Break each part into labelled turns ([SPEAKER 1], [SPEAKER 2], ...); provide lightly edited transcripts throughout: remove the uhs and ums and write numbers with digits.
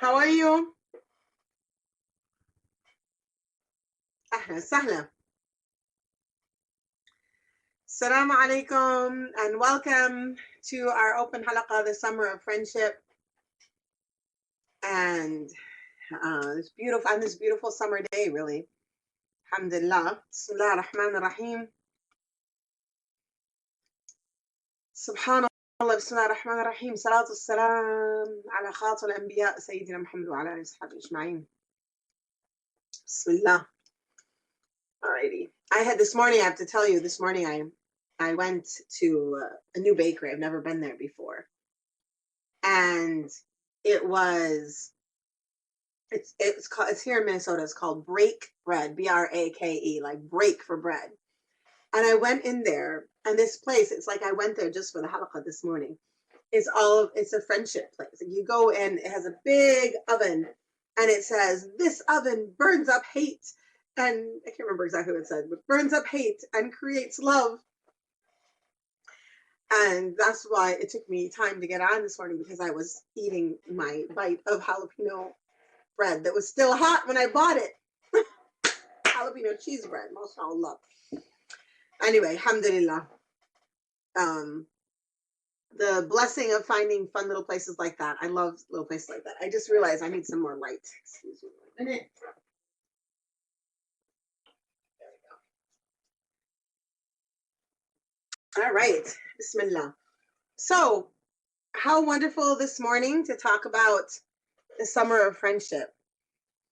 [SPEAKER 1] How are you? أهلا وسهلا. Assalamu alaikum and welcome to our open halaqa, the summer of friendship. And this beautiful summer day, really. Alhamdulillah. Bismillah ar-Rahman ar-Rahim. Subhanallah. Bismillah ar-Rahman ar-Rahim. Salatu salam ala khatul anbiya Sayyidina Muhammad wa ala ashabi ajma'in. Bismillah. Alrighty. I have to tell you, this morning I went to a new bakery. I've never been there before. And it's here in Minnesota. It's called Break Bread, Brake, like break for bread. And I went in there, and this place, it's like I went there just for the halaqah this morning. It's a friendship place. You go in, it has a big oven, and it says, "This oven burns up hate," and I can't remember exactly what it said, but burns up hate and creates love. And that's why it took me time to get on this morning, because I was eating my bite of jalapeno bread that was still hot when I bought it. Jalapeno cheese bread, mashallah. Anyway, alhamdulillah. The blessing of finding fun little places like that. I love little places like that. I just realized I need some more light. Excuse me a minute. There we go. All right. Bismillah. So, how wonderful this morning to talk about the summer of friendship.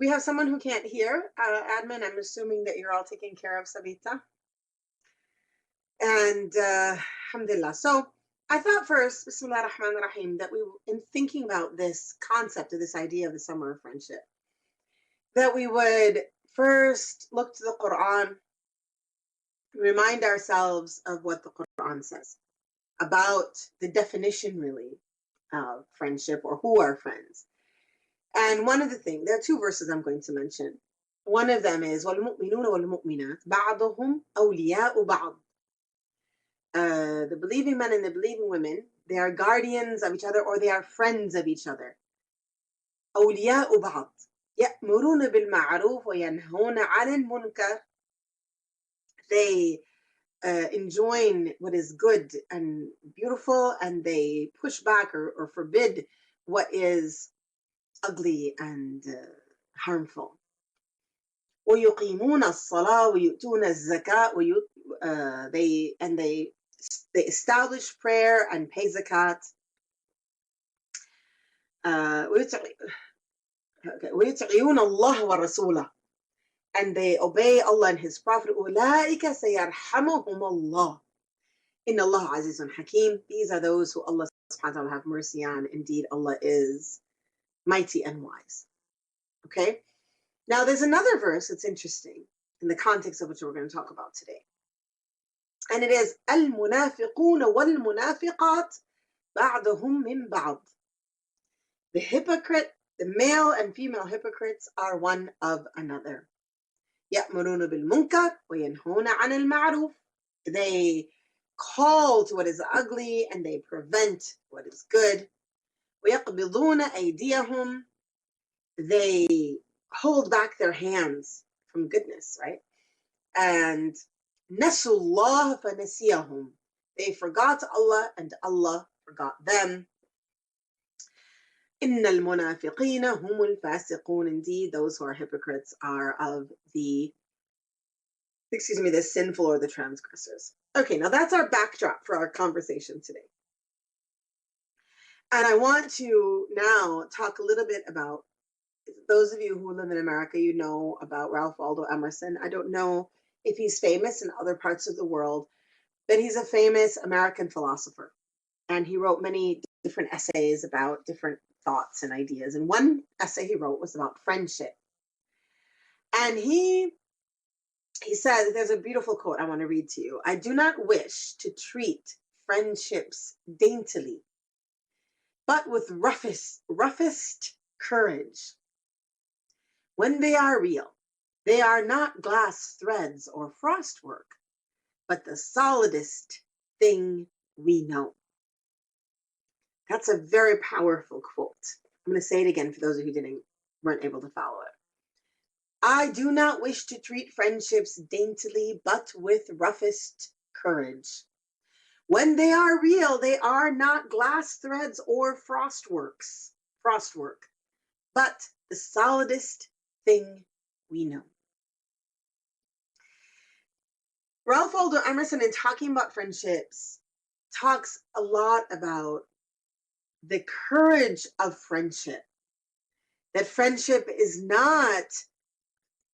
[SPEAKER 1] We have someone who can't hear. Admin, I'm assuming that you're all taking care of Sabita. And alhamdulillah. So I thought first, Bismillah ar-Rahman ar-Rahim, that in thinking about this concept of this idea of the summer of friendship, that we would first look to the Quran, remind ourselves of what the Quran says about the definition, really, of friendship, or who are friends. And one of the things, there are two verses I'm going to mention. One of them is وَالْمُؤْمِنُونَ وَالْمُؤْمِنَاتِ بَعْضُهُمْ أَوْلِيَاءُ بَعْضٍ. The believing men and the believing women, they are guardians of each other, or they are friends of each other. أَوْلِيَاءُ بَعْضٍ يَأْمُرُونَ بِالْمَعْرُوفِ وَيَنْهُونَ عَنِ الْمُنْكَرِ. They enjoin what is good and beautiful, and they push back or forbid what is ugly and harmful. وَيُقِيمُونَ الصَّلَاةَ وَيُؤْتُونَ الزَّكَاةَ. They establish prayer and pay zakat. وَيُطِيعُونَ اللَّهَ وَرَسُولَهُ. And they obey Allah and His Prophet. أُولَٰئِكَ سَيَرْحَمُهُمُ اللَّهُ إِنَّ اللَّهَ عَزِيزٌ حَكِيمٌ. These are those who Allah subhanahu wa ta'ala have mercy on. Indeed, Allah is mighty and wise. Okay? Now, there's another verse that's interesting in the context of which we're going to talk about today. And it is الْمُنَافِقُونَ وَالْمُنَافِقَاتِ بَعْضُهُمْ مِنْ بَعْضٍ. The hypocrite, the male and female hypocrites, are one of another. يَأْمُرُونَ بِالْمُنْكَرِ وَيَنْهُونَ عَنِ الْمَعْرُوفِ. They call to what is ugly and they prevent what is good. وَيَقْبِضُونَ أَيْدِيَهُمْ. They hold back their hands from goodness, right? And نَسُوا اللَّهَ فَنَسِيَهُمْ. They forgot Allah and Allah forgot them. إِنَّ الْمُنَافِقِينَ هُمُ الْفَاسِقُونَ. Indeed, those who are hypocrites are of the sinful or the transgressors. Okay, now that's our backdrop for our conversation today. And I want to now talk a little bit about, those of you who live in America, you know about Ralph Waldo Emerson. I don't know if he's famous in other parts of the world, but he's a famous American philosopher. And he wrote many different essays about different thoughts and ideas. And one essay he wrote was about friendship. And he says, there's a beautiful quote I want to read to you. "I do not wish to treat friendships daintily, but with roughest courage. When they are real, they are not glass threads or frostwork, but the solidest thing we know." That's a very powerful quote. I'm going to say it again for those of you who weren't able to follow it. I do not wish to treat friendships daintily, but with roughest courage. When they are real, they are not glass threads or frostwork, but the solidest thing we know. Ralph Waldo Emerson, in talking about friendships, talks a lot about the courage of friendship. That friendship is not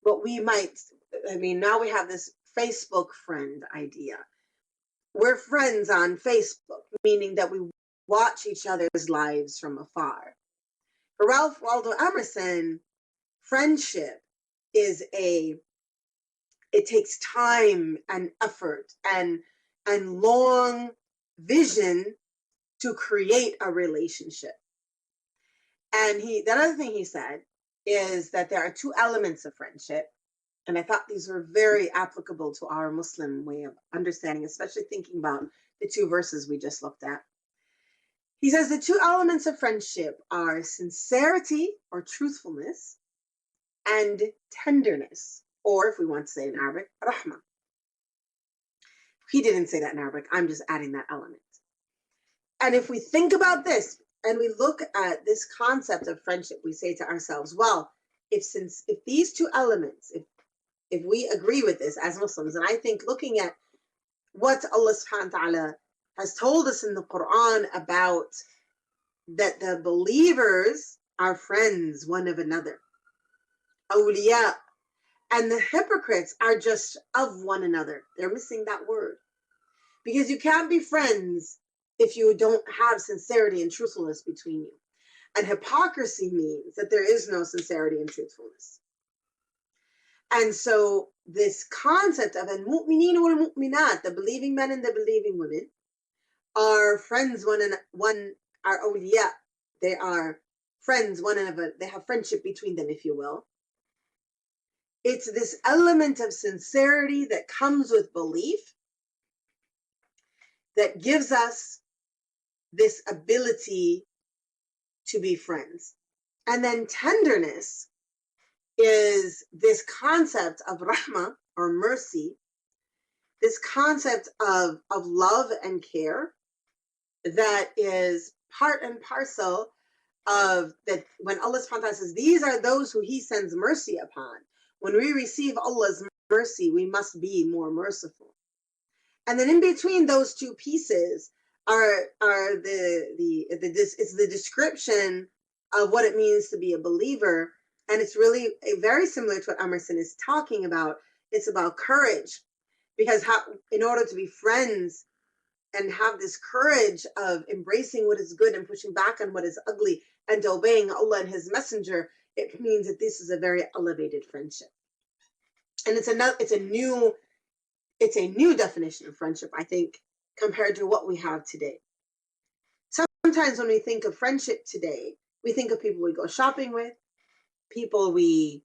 [SPEAKER 1] what we might, now we have this Facebook friend idea. We're friends on Facebook, meaning that we watch each other's lives from afar. For Ralph Waldo Emerson, friendship it takes time and effort and long vision to create a relationship. And the other thing he said is that there are two elements of friendship. And I thought these were very applicable to our Muslim way of understanding, especially thinking about the two verses we just looked at. He says the two elements of friendship are sincerity or truthfulness and tenderness, or if we want to say in Arabic, rahma. He didn't say that in Arabic. I'm just adding that element. And if we think about this and we look at this concept of friendship, we say to ourselves, well, if these two elements, if we agree with this as Muslims, and I think looking at what Allah subhanahu wa ta'ala has told us in the Quran about that the believers are friends one of another, awliya, and the hypocrites are just of one another. They're missing that word. Because you can't be friends if you don't have sincerity and truthfulness between you. And hypocrisy means that there is no sincerity and truthfulness. And so this concept of al-mu'mineen wal-mu'minat, the believing men and the believing women, are friends are awliya. They are friends one another. They have friendship between them, if you will. It's this element of sincerity that comes with belief that gives us this ability to be friends. And then tenderness is this concept of rahmah or mercy, this concept of love and care that is part and parcel of that. When Allah subhanahu wa ta'ala says, these are those who He sends mercy upon. When we receive Allah's mercy, we must be more merciful. And then in between those two pieces it's the description of what it means to be a believer. And it's really very similar to what Emerson is talking about. It's about courage, because in order to be friends and have this courage of embracing what is good and pushing back on what is ugly and obeying Allah and His Messenger, it means that this is a very elevated friendship. And it's a new definition of friendship, I think, compared to what we have today. Sometimes when we think of friendship today, we think of people we go shopping with, people we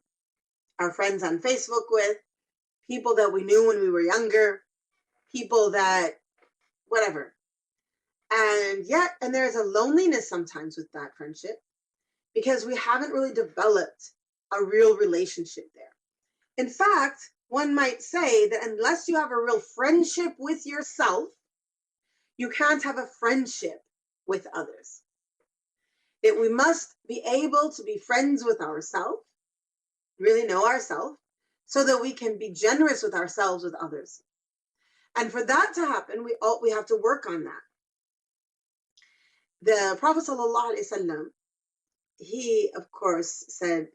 [SPEAKER 1] are friends on Facebook with, people that we knew when we were younger, people that, whatever. And there's a loneliness sometimes with that friendship because we haven't really developed a real relationship there. In fact, one might say that unless you have a real friendship with yourself, you can't have a friendship with others. That we must be able to be friends with ourselves, really know ourselves, so that we can be generous with ourselves with others. And for that to happen, we have to work on that. The Prophet ﷺ, he, of course, said,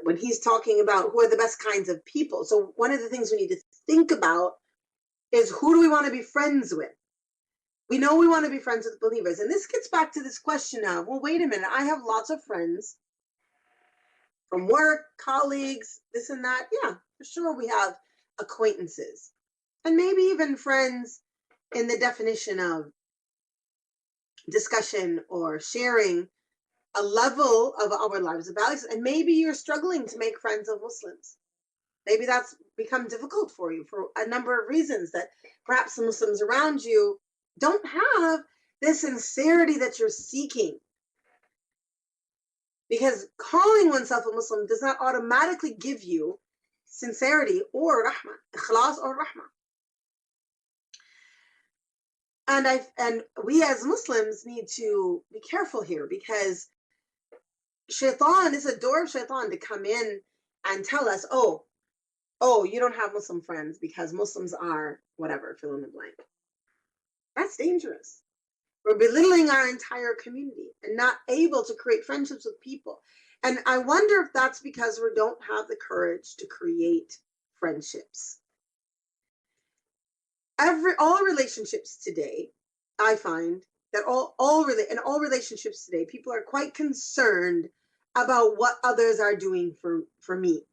[SPEAKER 1] when he's talking about who are the best kinds of people, so one of the things we need to think about is, who do we want to be friends with? We know we want to be friends with believers. And this gets back to this question of, well, wait a minute, I have lots of friends from work, colleagues, this and that. Yeah, for sure we have acquaintances. And maybe even friends in the definition of discussion or sharing a level of our lives of values. And maybe you're struggling to make friends of Muslims. Maybe that's become difficult for you for a number of reasons, that perhaps the Muslims around you don't have the sincerity that you're seeking. Because calling oneself a Muslim does not automatically give you sincerity or rahmah, ikhlas or rahmah. And we as Muslims need to be careful here, because shaitan is a door of shaitan to come in and tell us, oh, you don't have Muslim friends because Muslims are whatever, fill in the blank. That's dangerous. We're belittling our entire community and not able to create friendships with people. And I wonder if that's because we don't have the courage to create friendships. All relationships today, I find that in all relationships today, people are quite concerned about what others are doing for me.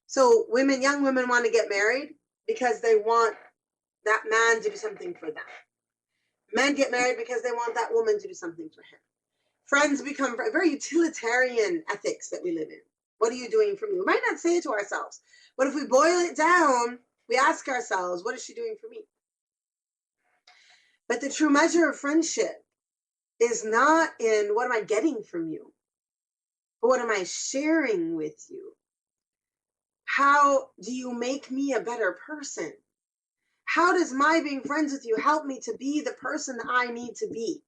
[SPEAKER 1] So young women want to get married because they want that man to do something for them. Men get married because they want that woman to do something for him. Friends become very utilitarian ethics that we live in. What are you doing for me? We might not say it to ourselves, but if we boil it down, we ask ourselves, what is she doing for me? But the true measure of friendship is not in what am I getting from you, but what am I sharing with you? How do you make me a better person? How does my being friends with you help me to be the person that I need to be?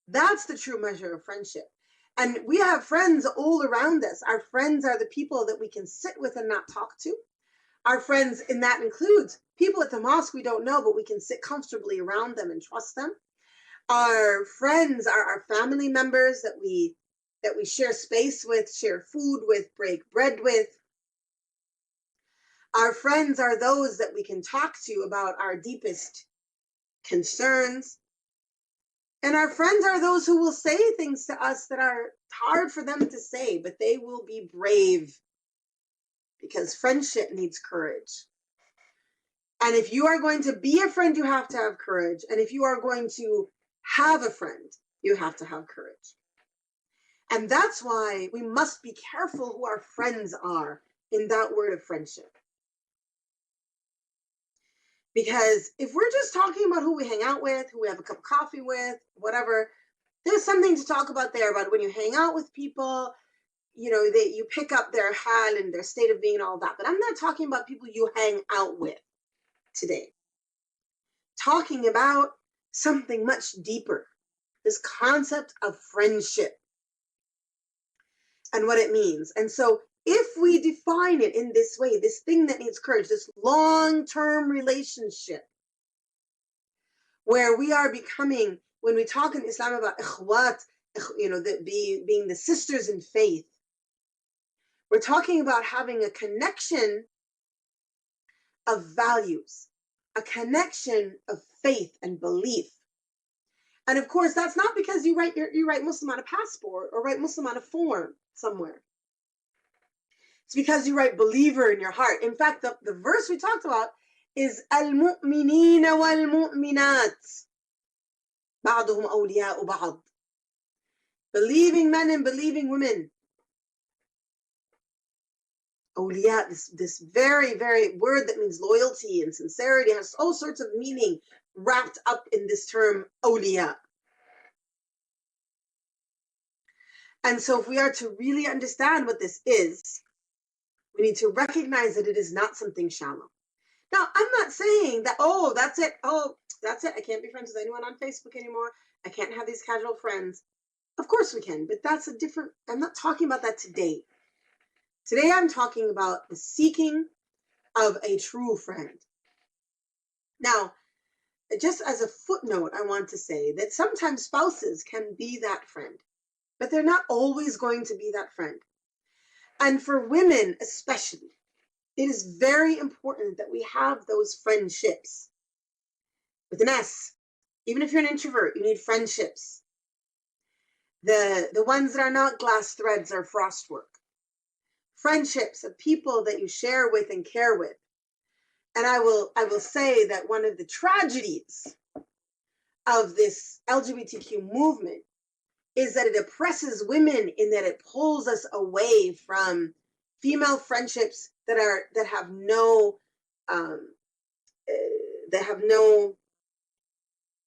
[SPEAKER 1] That's the true measure of friendship. And we have friends all around us. Our friends are the people that we can sit with and not talk to. Our friends, and that includes people at the mosque we don't know, but we can sit comfortably around them and trust them. Our friends are our family members that we share space with, share food with, break bread with. Our friends are those that we can talk to about our deepest concerns. And our friends are those who will say things to us that are hard for them to say, but they will be brave, because friendship needs courage. And if you are going to be a friend, you have to have courage. And if you are going to have a friend, you have to have courage. And that's why we must be careful who our friends are in that word of friendship. Because if we're just talking about who we hang out with, who we have a cup of coffee with, whatever, there's something to talk about there about when you hang out with people, you pick up their hal and their state of being and all that. But I'm not talking about people you hang out with today. Talking about something much deeper, this concept of friendship and what it means. And so if we define it in this way, this thing that needs courage, this long-term relationship, where we are becoming, when we talk in Islam about ikhwat, being the sisters in faith, we're talking about having a connection of values, a connection of faith and belief. And of course, that's not because you write Muslim on a passport or write Muslim on a form somewhere. It's because you write believer in your heart. In fact, the verse we talked about is al-mu'minina wal-mu'minat ba'duhum awliya'u ba'd. Believing men and believing women. Awliya, this very, very word that means loyalty and sincerity, has all sorts of meaning wrapped up in this term awliya. And so if we are to really understand what this is, we need to recognize that it is not something shallow. Now, I'm not saying that, that's it. I can't be friends with anyone on Facebook anymore. I can't have these casual friends. Of course we can, but I'm not talking about that today. Today I'm talking about the seeking of a true friend. Now, just as a footnote, I want to say that sometimes spouses can be that friend, but they're not always going to be that friend. And for women especially, it is very important that we have those friendships with an S. Even if you're an introvert, you need friendships. The ones that are not glass threads or frostwork. Friendships of people that you share with and care with. And I will say that one of the tragedies of this LGBTQ movement is that it oppresses women in that it pulls us away from female friendships that have no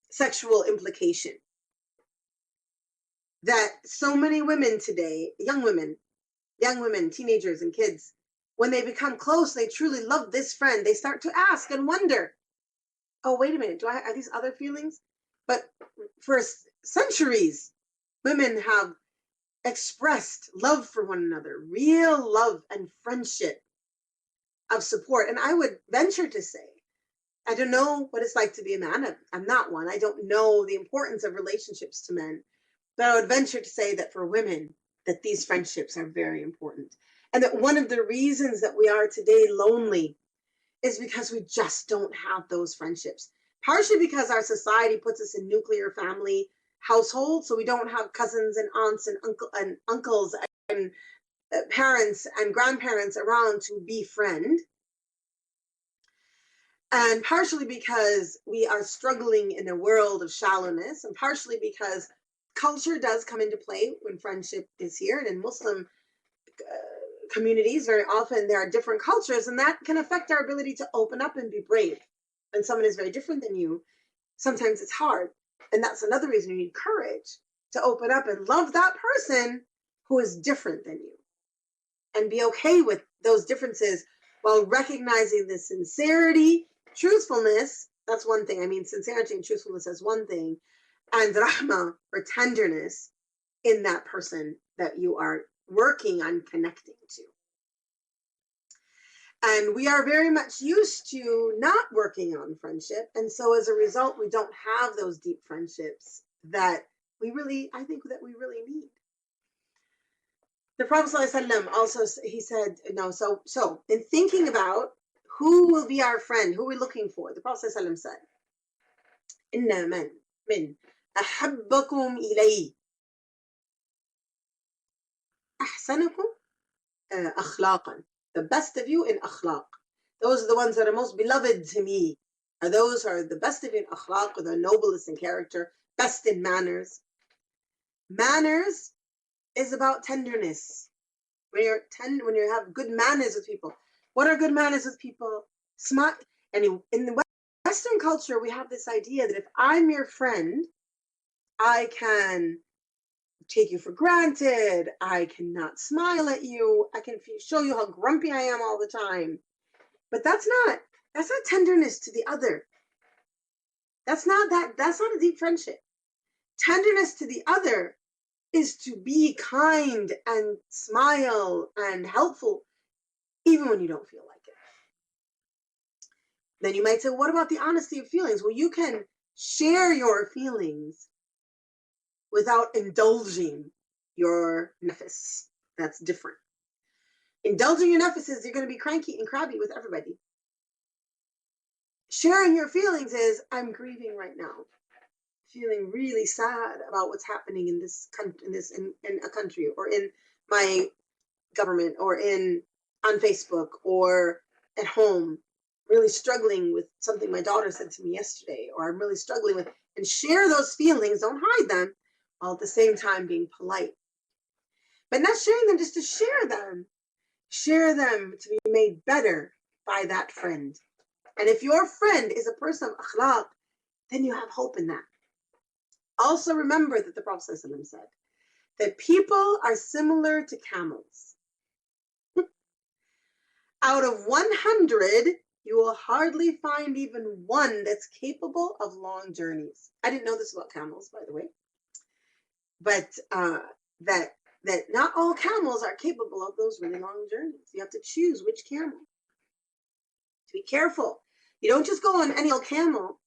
[SPEAKER 1] sexual implication. that so many women today, young women, teenagers and kids, when they become close, they truly love this friend, they start to ask and wonder, oh, wait a minute, do I have these other feelings? But for centuries, women have expressed love for one another, real love and friendship of support. And I would venture to say, I don't know what it's like to be a man. I'm not one. I don't know the importance of relationships to men. But I would venture to say that for women, that these friendships are very important. And that one of the reasons that we are today lonely is because we just don't have those friendships. Partially because our society puts us in nuclear family households, so we don't have cousins and aunts and uncles and parents and grandparents around to befriend. And partially because we are struggling in a world of shallowness, and partially because culture does come into play when friendship is here. And in Muslim communities, very often there are different cultures, and that can affect our ability to open up and be brave. When someone is very different than you, sometimes it's hard. And that's another reason you need courage to open up and love that person who is different than you, and be okay with those differences while recognizing the sincerity, truthfulness. That's one thing. I mean, sincerity and truthfulness is one thing, and rahmah, or tenderness, in that person that you are working on connecting to. And we are very much used to not working on friendship. And so as a result, we don't have those deep friendships that we really, I think that we really need. The Prophet ﷺ also, he said, no, so in thinking about who will be our friend, who we're looking for, the Prophet ﷺ said, Inna min ahabbakum ilayhi ahsanukum akhlaqan. The best of you in akhlaq. Those are the ones that are most beloved to me. Are those who are the best of you in akhlaq, or the noblest in character, best in manners. Manners is about tenderness. When you have good manners with people. What are good manners with people? Smart. And in the Western culture, we have this idea that if I'm your friend, I can take you for granted. I cannot smile at you. I can show you how grumpy I am all the time. But that's not tenderness to the other. That's not a deep friendship. Tenderness to the other is to be kind and smile and helpful, even when you don't feel like it. Then you might say, what about the honesty of feelings? Well, you can share your feelings without indulging your nafs. That's different. Indulging your nafs is you're going to be cranky and crabby with everybody. Sharing your feelings is, I'm grieving right now, feeling really sad about what's happening in this country, in a country, or in my government, or on Facebook, or at home, really struggling with something my daughter said to me yesterday, or I'm really struggling with, and share those feelings, don't hide them, while at the same time being polite. But not sharing them just to share them to be made better by that friend. And if your friend is a person of akhlaq, then you have hope in that. Also remember that the Prophet ﷺ said that people are similar to camels. Out of 100, you will hardly find even one that's capable of long journeys. I didn't know this about camels, by the way. But that not all camels are capable of those really long journeys. You have to choose which camel. To be careful. You don't just go on any old camel.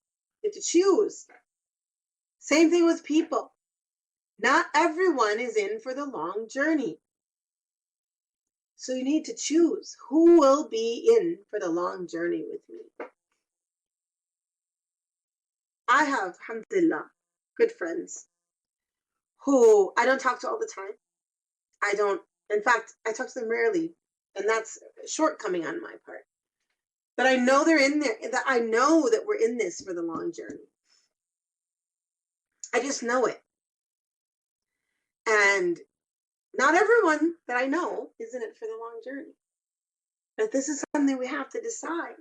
[SPEAKER 1] You have to choose. Same thing with people. Not everyone is in for the long journey. So you need to choose who will be in for the long journey with me. I have, alhamdulillah, good friends who I don't talk to all the time. In fact, I talk to them rarely, and that's a shortcoming on my part. But I know they're in there, that I know that we're in this for the long journey. I just know it. And not everyone that I know is in it for the long journey. But this is something we have to decide.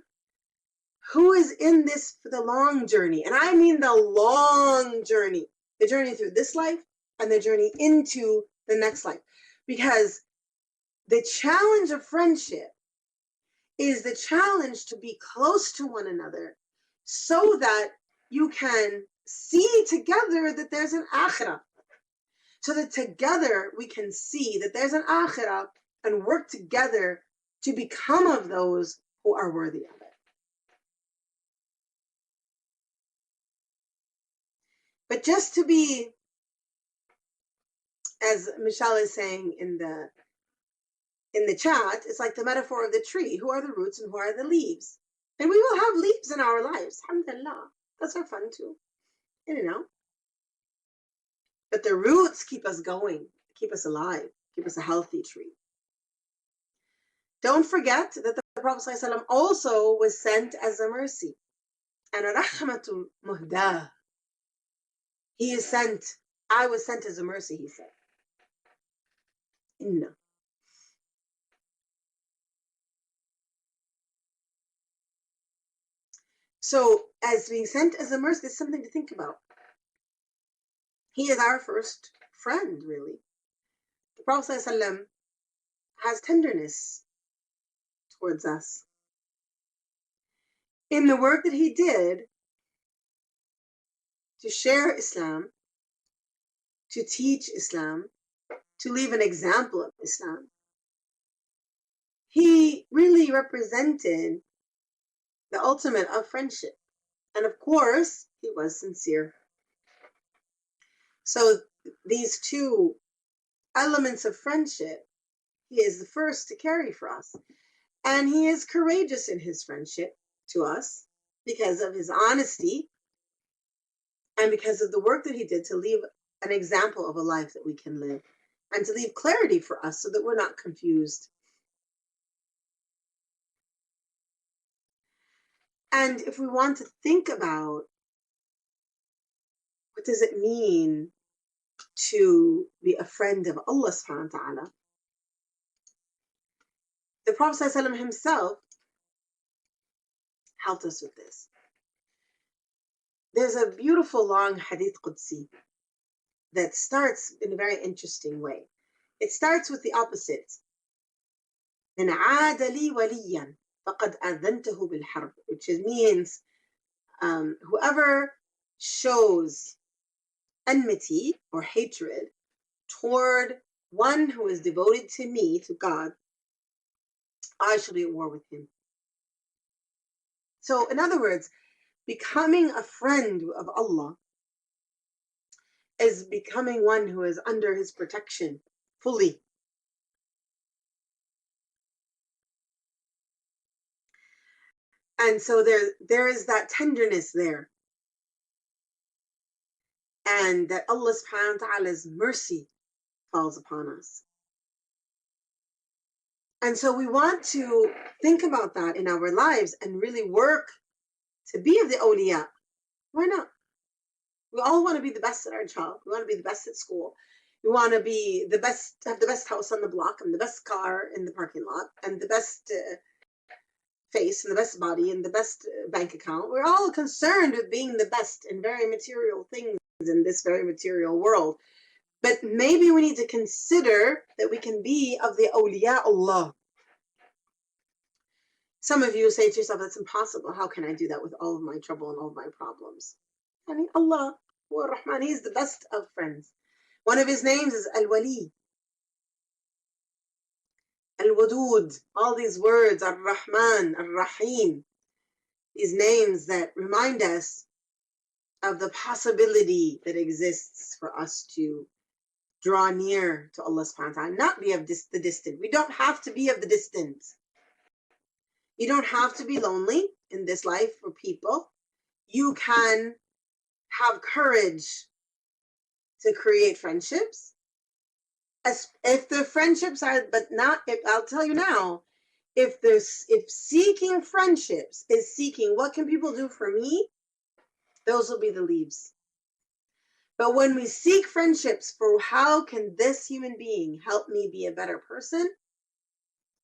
[SPEAKER 1] Who is in this for the long journey? And I mean the long journey. The journey through this life and the journey into the next life. Because the challenge of friendship is the challenge to be close to one another so that you can see together that there's an akhirah. So that together we can see that there's an akhirah and work together to become of those who are worthy of it. But just to be, as Michelle is saying in the chat, it's like the metaphor of the tree. Who are the roots and who are the leaves? And we will have leaves in our lives. Alhamdulillah. That's our fun too. You know. But the roots keep us going, keep us alive, keep us a healthy tree. Don't forget that the Prophet ﷺ also was sent as a mercy. And a rahmatul muhdah. He is sent. I was sent as a mercy, he said. Inna. So, as being sent as a mercy, is something to think about. He is our first friend, really. The Prophet ﷺ has tenderness towards us. In the work that he did to share Islam, to teach Islam, to leave an example of Islam, he really represented the ultimate of friendship. And of course, he was sincere. So these two elements of friendship, he is the first to carry for us. And he is courageous in his friendship to us because of his honesty and because of the work that he did to leave an example of a life that we can live and to leave clarity for us so that we're not confused. And if we want to think about what does it mean to be a friend of Allah subhanahu wa ta'ala, the Prophet ﷺ himself helped us with this. There's a beautiful long hadith Qudsi that starts in a very interesting way. It starts with the opposite. إن عاد لي وليا فقد أذنته بالحرب, which means whoever shows enmity or hatred toward one who is devoted to me, to God, I shall be at war with him. So, in other words, becoming a friend of Allah is becoming one who is under his protection fully. And so there is that tenderness there. And that Allah subhanahu wa ta'ala's mercy falls upon us. And so we want to think about that in our lives and really work to be of the awliya. Why not? We all want to be the best at our job. We want to be the best at school. We want to be the best, have the best house on the block and the best car in the parking lot and the best face and the best body and the best bank account. We're all concerned with being the best in very material things in this very material world. But maybe we need to consider that we can be of the awliya Allah. Some of you say to yourself, that's impossible. How can I do that with all of my trouble and all of my problems? And Allah, Rahman, He is the best of friends. One of His names is Al-Wali, Al-Wadud, all these words, Ar-Rahman, Ar-Rahim, these names that remind us of the possibility that exists for us to draw near to Allah subhanahu wa ta'ala, not be of the distant. We don't have to be of the distant. You don't have to be lonely in this life for people. You can have courage to create friendships. If the friendships are, but not, I'll tell you now, if seeking friendships is seeking what can people do for me, those will be the leaves. But when we seek friendships for how can this human being help me be a better person,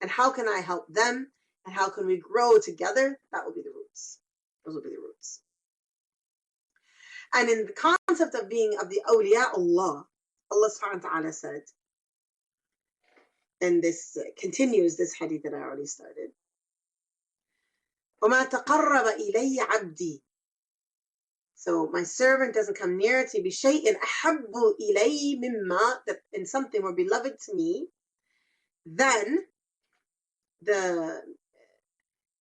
[SPEAKER 1] and how can I help them, and how can we grow together, that will be the roots. Those will be the roots. And in the concept of being of the awliya Allah, Allah subhanahu wa ta'ala said, and this continues this hadith that I already started. وَمَا تَقَرَّبَ إِلَيَّ عَبْدِي. So my servant doesn't come near to me بِشَيْءٍ أَحَبُّ إِلَيَّ مِمَّا, that in something more beloved to me than the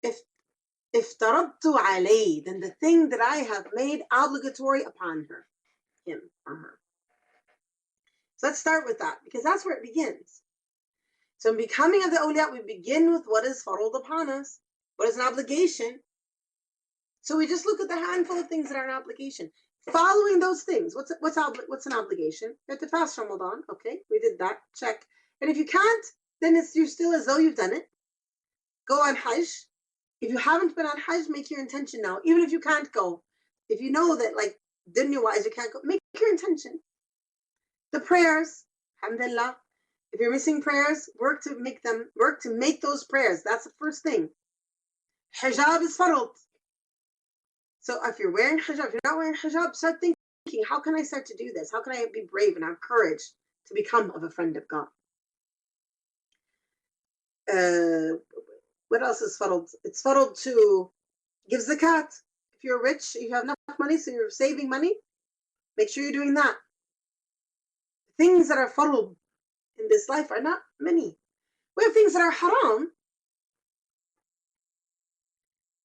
[SPEAKER 1] if taradtu alayh, then the thing that I have made obligatory upon him or her. So let's start with that, because that's where it begins. So in becoming of the awliya, we begin with what is farad upon us, what is an obligation. So we just look at the handful of things that are an obligation. Following those things, what's an obligation? You have to fast Ramadan. Okay, we did that. Check. And if you can't, then you're still as though you've done it. Go on Hajj. If you haven't been on Hajj, make your intention now. Even if you can't go, if you know that like dunya-wise you can't go, make your intention. The prayers, alhamdulillah. If you're missing prayers, work to make those prayers. That's the first thing. Hijab is farad. So if you're wearing hijab, if you're not wearing hijab, start thinking, how can I start to do this? How can I be brave and have courage to become of a friend of God? What else is farad? It's farad to give zakat. If you're rich, you have enough money, so you're saving money, make sure you're doing that. Things that are farad in this life are not many. We have things that are haram,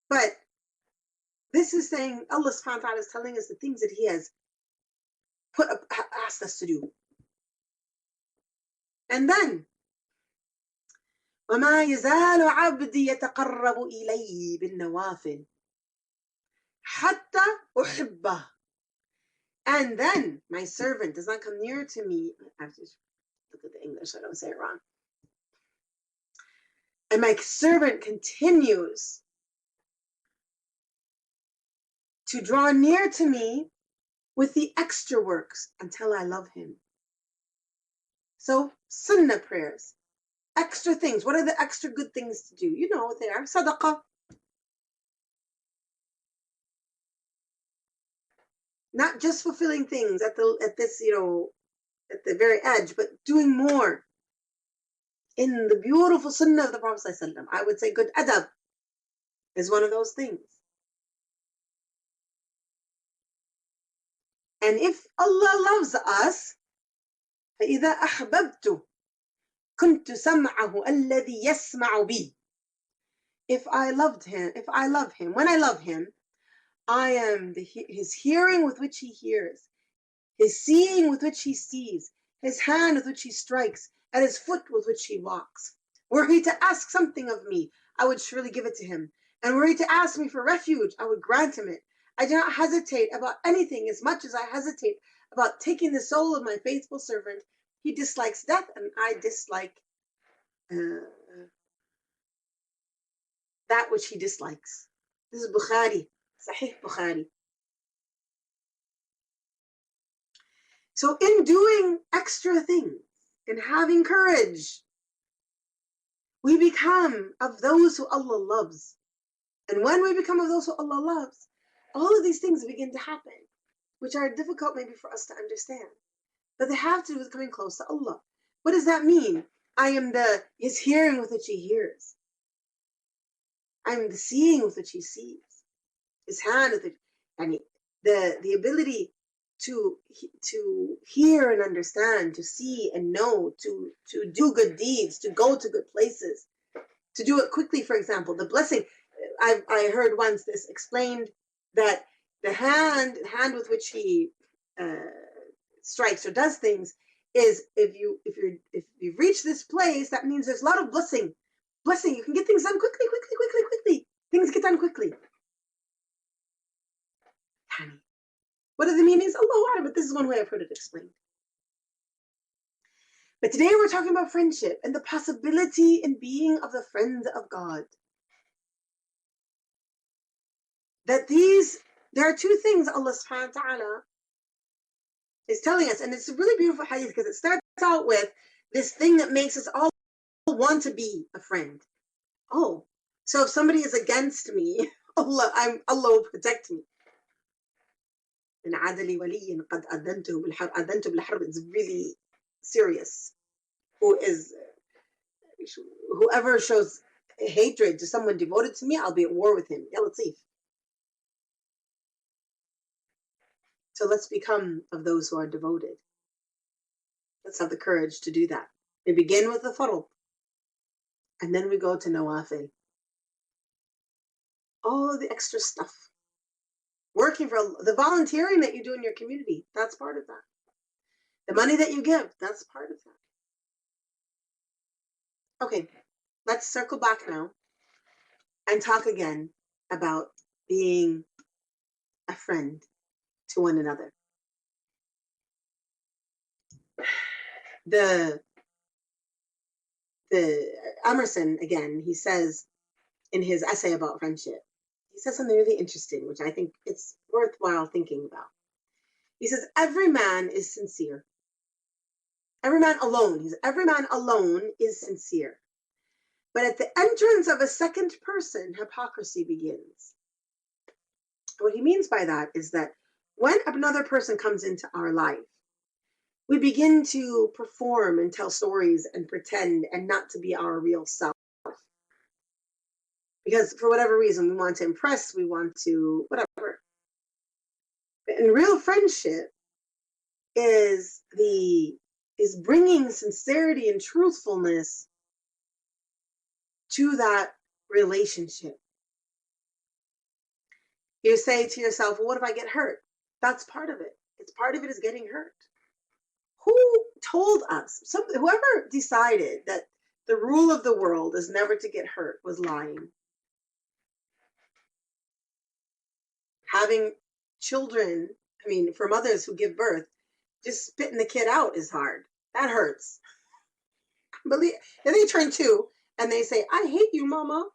[SPEAKER 1] but this is saying, Allah subhanahu wa ta'ala is telling us the things that He has asked us to do. And then, وَمَا يَزَالُ عَبْدِي يَتَقَرَّبُ إِلَيِّ بِالنَّوَافِلِ حَتَّى أُحِبَّهُ. And then, my servant does not come near to me. I have to look at the English so I don't say it wrong. And my servant continues to draw near to me with the extra works until I love him. So, sunnah prayers, extra things. What are the extra good things to do? You know what they are. Sadaqah. Not just fulfilling things at the very edge, but doing more. In the beautiful sunnah of the Prophet ﷺ, I would say good adab is one of those things. And if Allah loves us, فَإِذَا أَحْبَبْتُ كُنْتُ سَمْعَهُ الَّذِي يَسْمَعُ بِي. If I love him, when I love him, I am his hearing with which he hears, his seeing with which he sees, his hand with which he strikes, and his foot with which he walks. Were he to ask something of me, I would surely give it to him. And were he to ask me for refuge, I would grant him it. I do not hesitate about anything as much as I hesitate about taking the soul of my faithful servant. He dislikes death, and I dislike that which he dislikes. This is Bukhari, Sahih Bukhari. So in doing extra things, in having courage, we become of those who Allah loves. And when we become of those who Allah loves, all of these things begin to happen, which are difficult maybe for us to understand. But they have to do with coming close to Allah. What does that mean? I am his hearing with which he hears. I am the seeing with which he sees. His hand with which, and the ability to hear and understand, to see and know, to do good deeds, to go to good places, to do it quickly, for example. The blessing, I heard once this explained, that the hand with which he strikes or does things is if you've reached this place, that means there's a lot of blessing. You can get things done quickly. Things get done quickly. What are the meanings? Allahu A'lam, but this is one way I've heard it explained. But today we're talking about friendship and the possibility in being of the friends of God. That there are two things Allah subhanahu wa ta'ala is telling us, and it's a really beautiful hadith because it starts out with this thing that makes us all want to be a friend. Oh, so if somebody is against me, Allah will protect me. من عاد لي ولي قد أذنته بالحرب. It's really serious. Whoever shows hatred to someone devoted to me, I'll be at war with him. Ya Latif. So let's become of those who are devoted. Let's have the courage to do that. We begin with the farad, and then we go to nawafil. All the extra stuff. Working for the volunteering that you do in your community, that's part of that. The money that you give, that's part of that. Okay, let's circle back now and talk again about being a friend to one another. The Emerson, again, he says in his essay about friendship, he says something really interesting, which I think it's worthwhile thinking about. He says, every man is sincere. Every man alone is sincere. But at the entrance of a second person, hypocrisy begins. What he means by that is that when another person comes into our life, we begin to perform and tell stories and pretend and not to be our real self. Because for whatever reason, we want to impress, we want to whatever. And real friendship is bringing sincerity and truthfulness to that relationship. You say to yourself, well, what if I get hurt? That's part of it. It's part of it is getting hurt. Who told us? Whoever decided that the rule of the world is never to get hurt was lying. Having children, I mean, for mothers who give birth, just spitting the kid out is hard. That hurts. Then they turn 2 and they say, I hate you, mama.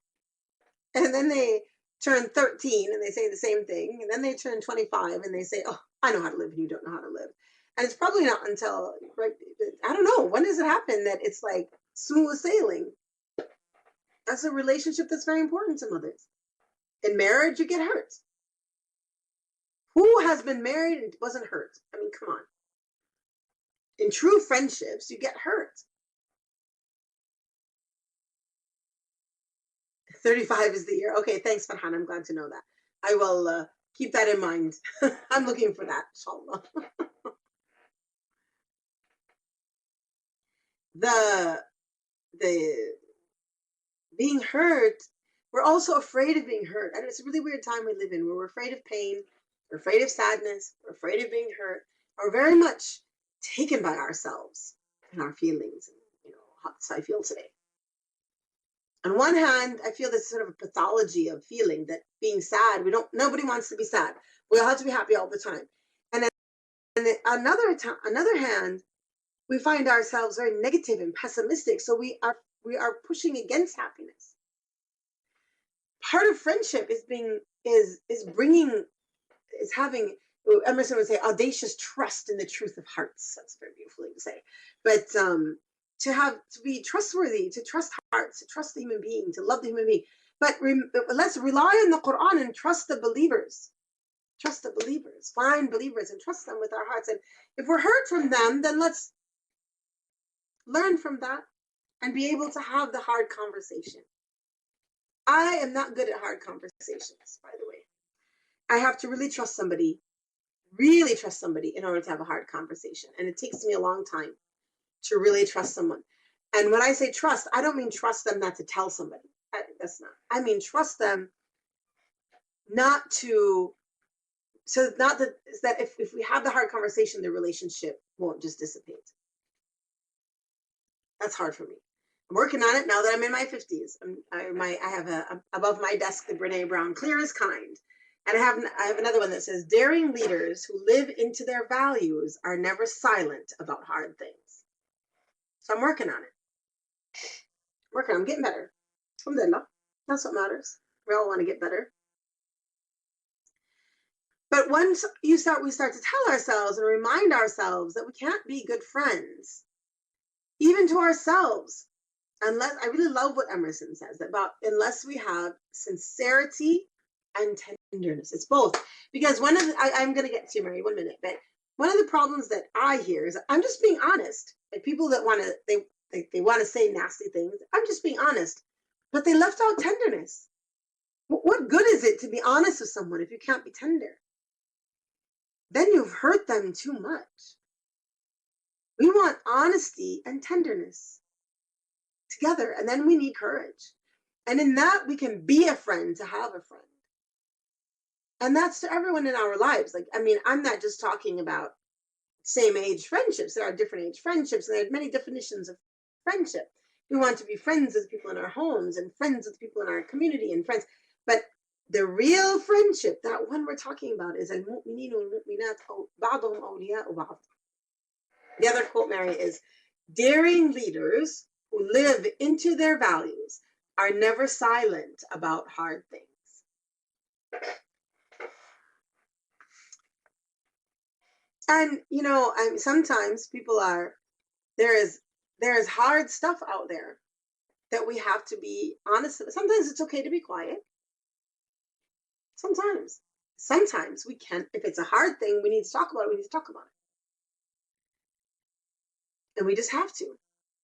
[SPEAKER 1] And then they turn 13 and they say the same thing. And then they turn 25 and they say, oh, I know how to live and you don't know how to live. And it's probably not until, right, I don't know, when does it happen that it's like smooth sailing? That's a relationship that's very important to mothers. In marriage, you get hurt. Who has been married and wasn't hurt? I mean, come on. In true friendships, you get hurt. 35 is the year. Okay, thanks, Farhan. I'm glad to know that. I will keep that in mind. I'm looking for that, inshallah. the being hurt, we're also afraid of being hurt. And it's a really weird time we live in where we're afraid of pain, we're afraid of sadness, we're afraid of being hurt, or very much taken by ourselves and our feelings. And, that's how I feel today. On one hand, I feel this sort of a pathology of feeling that being sad, nobody wants to be sad. We all have to be happy all the time. And then on another hand, we find ourselves very negative and pessimistic. So we are pushing against happiness. Part of friendship is having, Emerson would say, audacious trust in the truth of hearts. That's a very beautiful thing to say. But to be trustworthy, to trust hearts, to trust the human being, to love the human being. But let's rely on the Quran and trust the believers. Trust the believers. Find believers and trust them with our hearts. And if we're hurt from them, then let's learn from that and be able to have the hard conversation. I am not good at hard conversations, by the way. I have to really trust somebody in order to have a hard conversation. And it takes me a long time to really trust someone. And when I say trust, I don't mean trust them not to tell somebody. I mean trust them not to, so not that, is that if we have the hard conversation, the relationship won't just dissipate. That's hard for me. I'm working on it now that I'm in my 50s. I have above my desk, the Brene Brown, Clear as Kind. And I have another one that says, daring leaders who live into their values are never silent about hard things. So I'm working on it. I'm getting better. Alhamdulillah. That's what matters. We all want to get better. But once we start to tell ourselves and remind ourselves that we can't be good friends, even to ourselves, unless, I really love what Emerson says about, unless we have sincerity and tenderness. It's both. Because I'm going to get to you, Mary, 1 minute, but one of the problems that I hear is I'm just being honest. Like people that want to, they want to say nasty things. I'm just being honest, but they left out tenderness. What good is it to be honest with someone if you can't be tender? Then you've hurt them too much. We want honesty and tenderness together, and then we need courage. And in that, we can be a friend to have a friend. And that's to everyone in our lives. Like, I mean, I'm not just talking about same age friendships. There are different age friendships, and there are many definitions of friendship. We want to be friends with people in our homes and friends with people in our community and friends. But the real friendship, that one we're talking about, is al-mu'mineen wal-mu'minat ba'duhum awliya'u ba'd. The other quote, Mary, is daring leaders who live into their values are never silent about hard things. And sometimes people there is hard stuff out there that we have to be honest about. Sometimes it's okay to be quiet. Sometimes we can't. If it's a hard thing, we need to talk about it. We need to talk about it, and we just have to.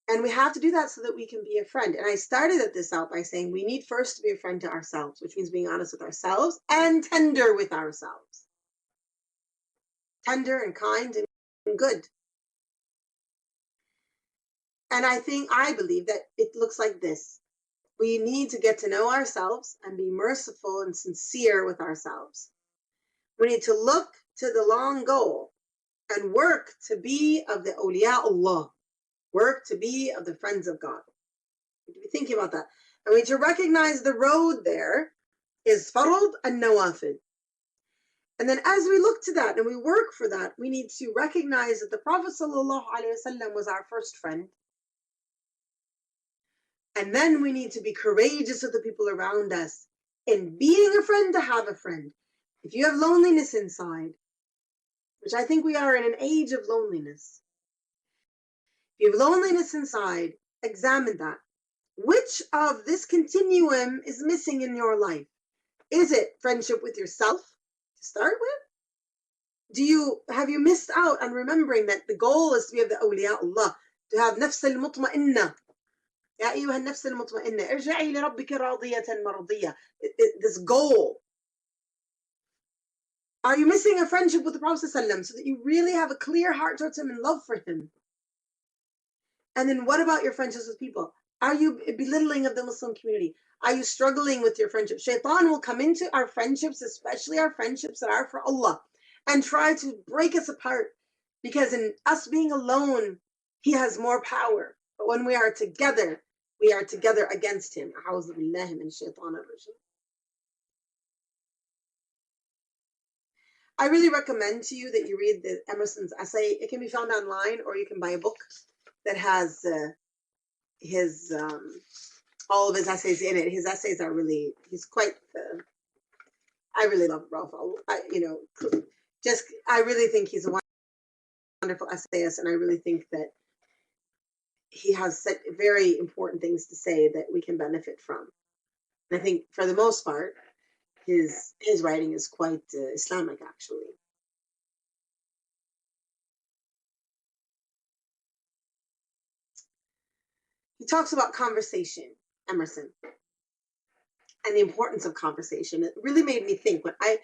[SPEAKER 1] And we have to do that so that we can be a friend. And I started this out by saying we need first to be a friend to ourselves, which means being honest with ourselves and tender with ourselves. Tender and kind and good. And I believe that it looks like this. We need to get to know ourselves and be merciful and sincere with ourselves. We need to look to the long goal and work to be of the awliya Allah. Work to be of the friends of God. We need to be thinking about that. And we need to recognize the road there is farad and nawafil. And then as we look to that and we work for that, we need to recognize that the Prophet ﷺ was our first friend. And then we need to be courageous with the people around us in being a friend to have a friend. If you have loneliness inside, which I think we are in an age of loneliness, if you have loneliness inside, examine that. Which of this continuum is missing in your life? Is it friendship with yourself to start with? Have you missed out on remembering that the goal is to be of the awliya Allah, to have nafs al-mutma'inna? يا أيها النفس المطمئنة ارجعي لربك راضية مرضية. This goal. Are you missing a friendship with the Prophet ﷺ so that you really have a clear heart towards him and love for him? And then what about your friendships with people? Are you belittling of the Muslim community? Are you struggling with your friendships? Shaitan will come into our friendships, especially our friendships that are for Allah, and try to break us apart, because in us being alone, he has more power. But when we are together against him. I really recommend to you that you read Emerson's essay. It can be found online, or you can buy a book that has his all of his essays in it. His essays are really, I really love Ralph. I really think he's a wonderful essayist, and I really think that he has very important things to say that we can benefit from. And I think for the most part, his writing is quite Islamic, actually. He talks about conversation, Emerson, and the importance of conversation. It really made me think. When I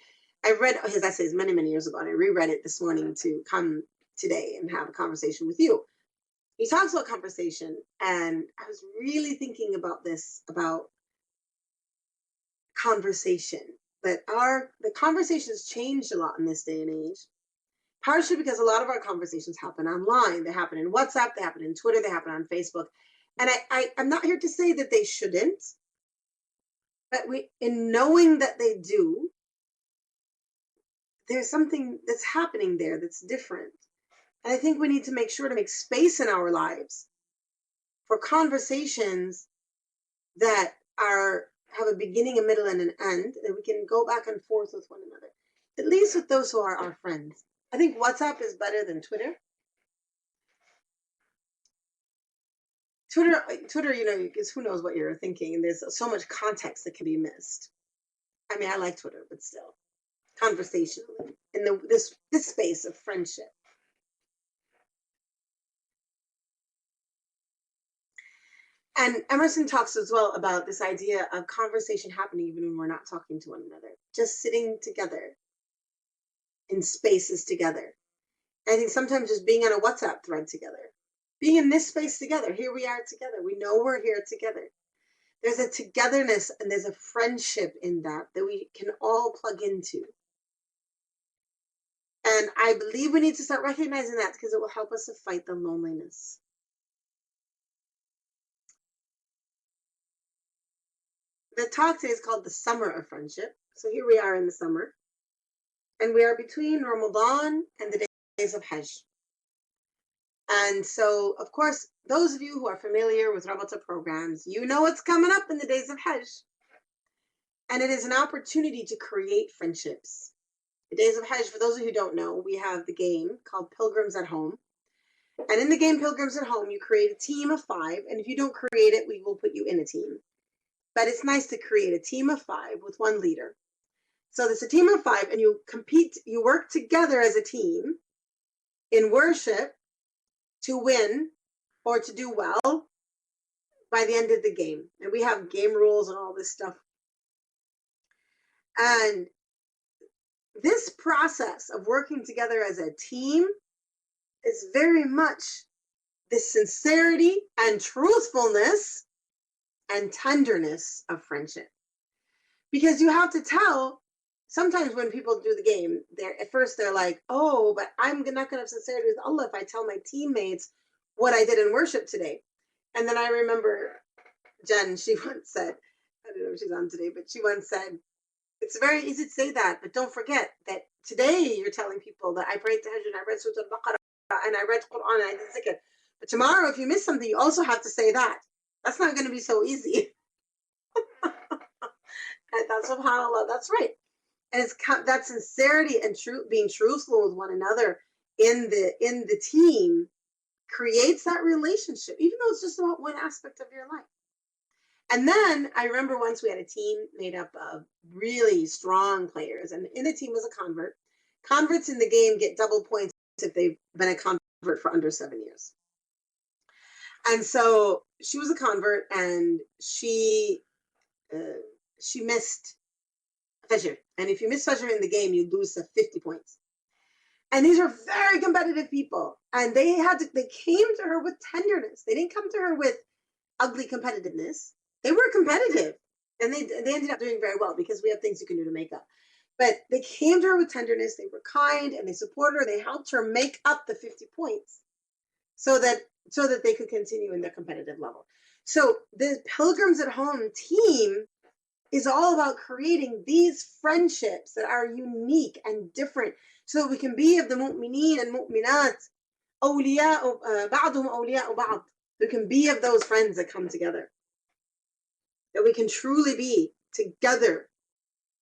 [SPEAKER 1] read his essays many, many years ago, and I reread it this morning to come today and have a conversation with you. He talks about conversation, and I was really thinking about this, about conversation. But the conversation has changed a lot in this day and age, partially because a lot of our conversations happen online. They happen in WhatsApp, they happen in Twitter, they happen on Facebook. And I'm not here to say that they shouldn't, but in knowing that they do, there's something that's happening there that's different. And I think we need to make sure to make space in our lives for conversations that have a beginning, a middle, and an end, that we can go back and forth with one another, at least with those who are our friends. I think WhatsApp is better than Twitter. Twitter, because who knows what you're thinking, and there's so much context that can be missed. I mean, I like Twitter, but still, conversationally, in this space of friendship. And Emerson talks as well about this idea of conversation happening even when we're not talking to one another, just sitting together in spaces together. I think sometimes just being on a WhatsApp thread together, being in this space together. Here we are together. We know we're here together. There's a togetherness and there's a friendship in that we can all plug into. And I believe we need to start recognizing that because it will help us to fight the loneliness. The talk today is called the Summer of Friendship. So here we are in the summer. And we are between Ramadan and the days of Hajj. And so, of course, those of you who are familiar with Rabata programs, you know what's coming up in the days of Hajj. And it is an opportunity to create friendships. The days of Hajj, for those of you who don't know, we have the game called Pilgrims at Home. And in the game Pilgrims at Home, you create a team of 5. And if you don't create it, we will put you in a team. But it's nice to create a team of 5 with one leader. So there's a team of 5 and you compete, you work together as a team in worship to win or to do well by the end of the game. And we have game rules and all this stuff. And this process of working together as a team is very much the sincerity and truthfulness and tenderness of friendship. Because you have to tell, sometimes when people do the game, at first they're like, oh, but I'm not going to have sincerity with Allah if I tell my teammates what I did in worship today. And then I remember Jen, she once said, I don't know if she's on today, but she once said, it's very easy to say that, but don't forget that today you're telling people that I prayed Tahajjud, I read Surah Al-Baqarah, and I read Quran, and I did zikr. But tomorrow, if you miss something, you also have to say that. That's not going to be so easy. And that's subhanAllah, that's right. And it's that sincerity and being truthful with one another in the team creates that relationship, even though it's just about one aspect of your life. And then I remember once we had a team made up of really strong players, and in the team was a convert. Converts in the game get double points if they've been a convert for under 7 years. And so she was a convert, and she missed Fajr. And if you miss Fajr in the game, you lose 50 points. And these are very competitive people. And they came to her with tenderness. They didn't come to her with ugly competitiveness. They were competitive. And they ended up doing very well because we have things you can do to make up. But they came to her with tenderness. They were kind and they supported her. They helped her make up the 50 points so that they could continue in their competitive level. So the Pilgrims at Home team is all about creating these friendships that are unique and different so that we can be of the mu'mineen and mu'minat, ba'duhum awliya'u ba'd. We can be of those friends that come together. That we can truly be together,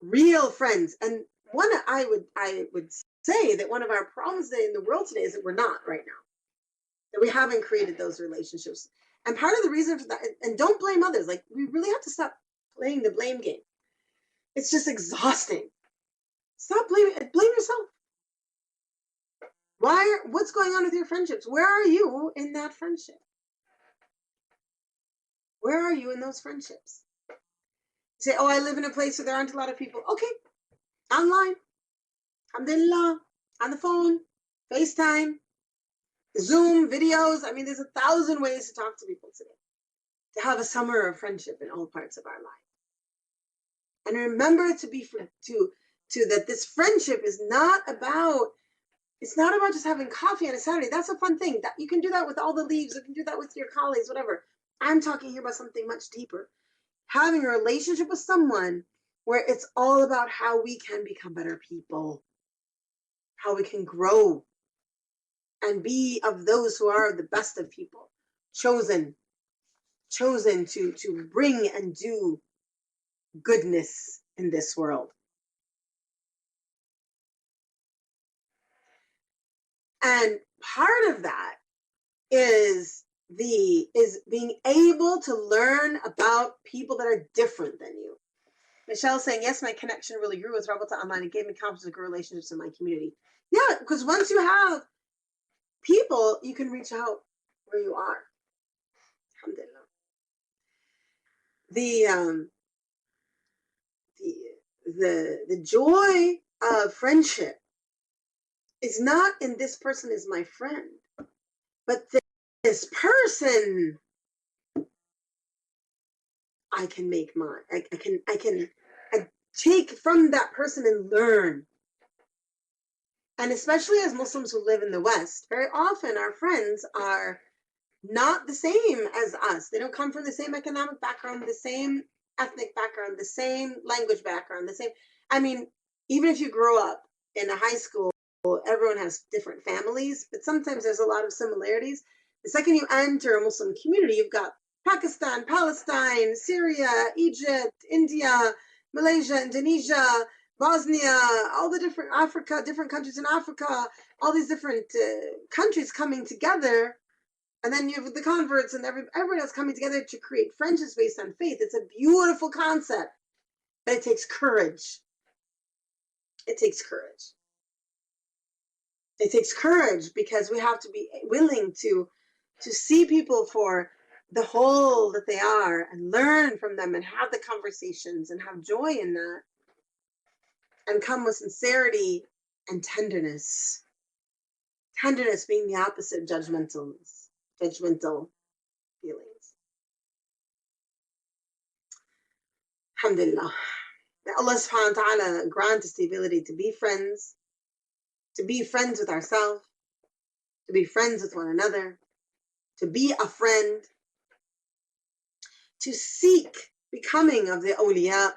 [SPEAKER 1] real friends. And I would say that one of our problems today in the world today is that we're not right now. That we haven't created those relationships. And part of the reason for that, and don't blame others, like we really have to stop playing the blame game. It's just exhausting. Stop blame yourself. What's going on with your friendships? Where are you in that friendship? Where are you in those friendships? You say, oh, I live in a place where there aren't a lot of people. Okay, online, alhamdulillah, on the phone, FaceTime, Zoom, videos. I mean, there's 1,000 ways to talk to people today. To have a summer of friendship in all parts of our life. And remember that this friendship is not about just having coffee on a Saturday. That's a fun thing. That you can do that with all the leagues, you can do that with your colleagues, whatever. I'm talking here about something much deeper. Having a relationship with someone where it's all about how we can become better people, how we can grow and be of those who are the best of people, chosen to bring and do goodness in this world. And part of that is being able to learn about people that are different than you. Michelle saying, yes, my connection really grew with Rabata online. It gave me confidence to grow relationships in my community. Yeah, because once you have people, you can reach out where you are. Alhamdulillah. The joy of friendship is not in this person is my friend, but this person I can make mine. I take from that person and learn. And especially as Muslims who live in the West, very often our friends are not the same as us. They don't come from the same economic background, the same ethnic background, the same language background, the same. I mean, even if you grow up in a high school, everyone has different families, but sometimes there's a lot of similarities. The second you enter a Muslim community, you've got Pakistan, Palestine, Syria, Egypt, India, Malaysia, Indonesia, Bosnia, all the different Africa, different countries in Africa, all these different countries coming together. And then you have the converts and everyone else coming together to create friendships based on faith. It's a beautiful concept, but it takes courage. It takes courage. It takes courage because we have to be willing to see people for the whole that they are and learn from them and have the conversations and have joy in that and come with sincerity and tenderness. Tenderness being the opposite of judgmental feelings. Alhamdulillah. May Allah subhanahu wa ta'ala grant us the ability to be friends with ourselves, to be friends with one another, to be a friend, to seek becoming of the awliya,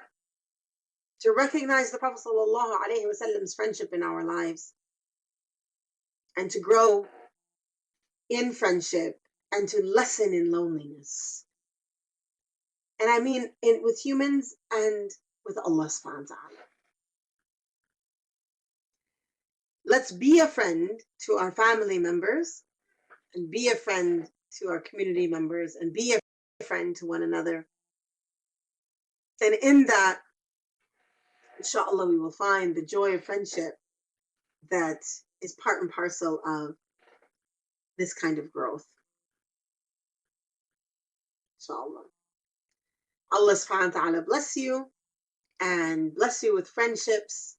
[SPEAKER 1] to recognize the Prophet sallallahu alaihi wasallam's friendship in our lives, and to grow in friendship and to lessen in loneliness. And I mean with humans and with Allah subhanahu wa ta'ala. Let's be a friend to our family members and be a friend to our community members and be a friend to one another. And in that, inshallah, we will find the joy of friendship that is part and parcel of this kind of growth. Inshallah. Allah subhanahu wa ta'ala bless you and bless you with friendships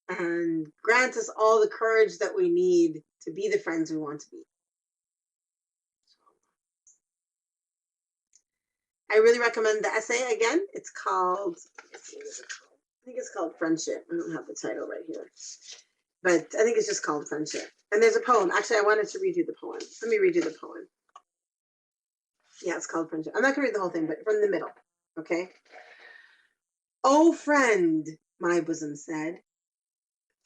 [SPEAKER 1] and grant us all the courage that we need to be the friends we want to be. I really recommend the essay again. It's called, I think it's called Friendship. I don't have the title right here, but I think it's just called Friendship. And there's a poem. Actually, I wanted to read you the poem. Let me read you the poem. Yeah, it's called Friendship. I'm not going to read the whole thing, but from the middle, okay? Oh, friend, my bosom said,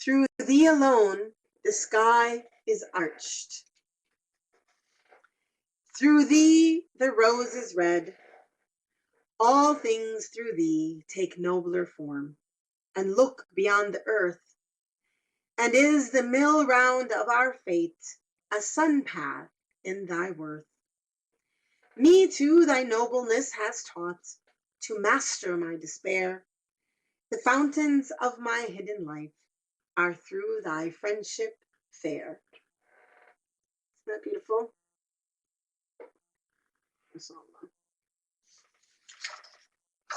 [SPEAKER 1] through thee alone the sky is arched. Through thee the rose is red. All things through thee take nobler form, and look beyond the earth, and is the mill round of our fate a sun path in thy worth. Me too thy nobleness has taught to master my despair. The fountains of my hidden life are through thy friendship fair. Isn't that beautiful? Inshallah.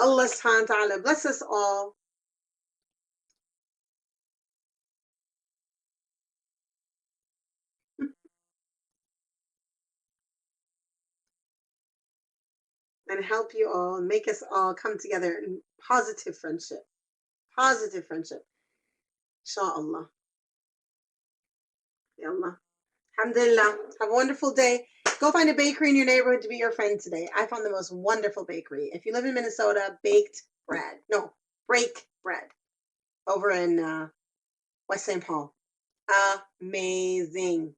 [SPEAKER 1] Allah subhanahu wa ta'ala bless us all. And help you all and make us all come together in positive friendship. Positive friendship. Inshallah. Ya Allah. Alhamdulillah. Have a wonderful day. Go find a bakery in your neighborhood to be your friend today. I found the most wonderful bakery. If you live in Minnesota, break bread over in West St. Paul. Amazing.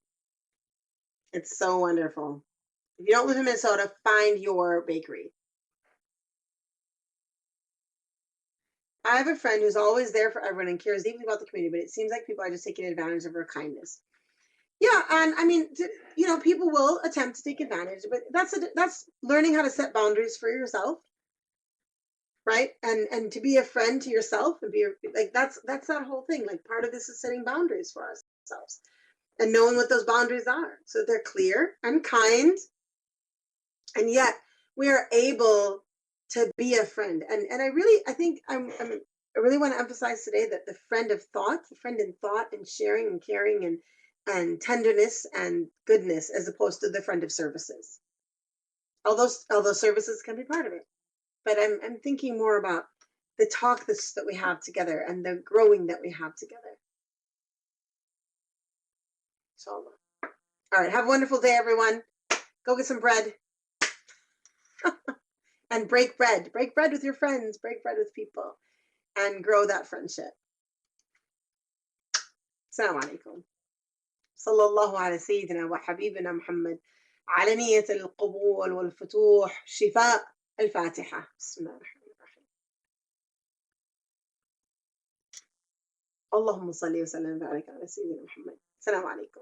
[SPEAKER 1] It's so wonderful. If you don't live in Minnesota, find your bakery. I have a friend who's always there for everyone and cares deeply about the community, but it seems like people are just taking advantage of her kindness. Yeah, and I mean, people will attempt to take advantage, but that's learning how to set boundaries for yourself right? And to be a friend to yourself and be like that's that whole thing. Like part of this is setting boundaries for ourselves and knowing what those boundaries are, so they're clear and kind, and yet we are able to be a friend. And I think I really want to emphasize today that the friend of thought, the friend in thought and sharing and caring and tenderness and goodness, as opposed to the friend of services. Although services can be part of it, but I'm thinking more about the talk that we have together and the growing that we have together. Inshallah. All right, have a wonderful day, everyone. Go get some bread and break bread. Break bread with your friends. Break bread with people, and grow that friendship. Assalamu alaikum. صلى الله على سيدنا وحبيبنا محمد على نية القبول والفتوح شفاء. الفاتحة. بسم الله الرحمن الرحيم. اللهم صل وسلم وبارك على سيدنا محمد. السلام عليكم.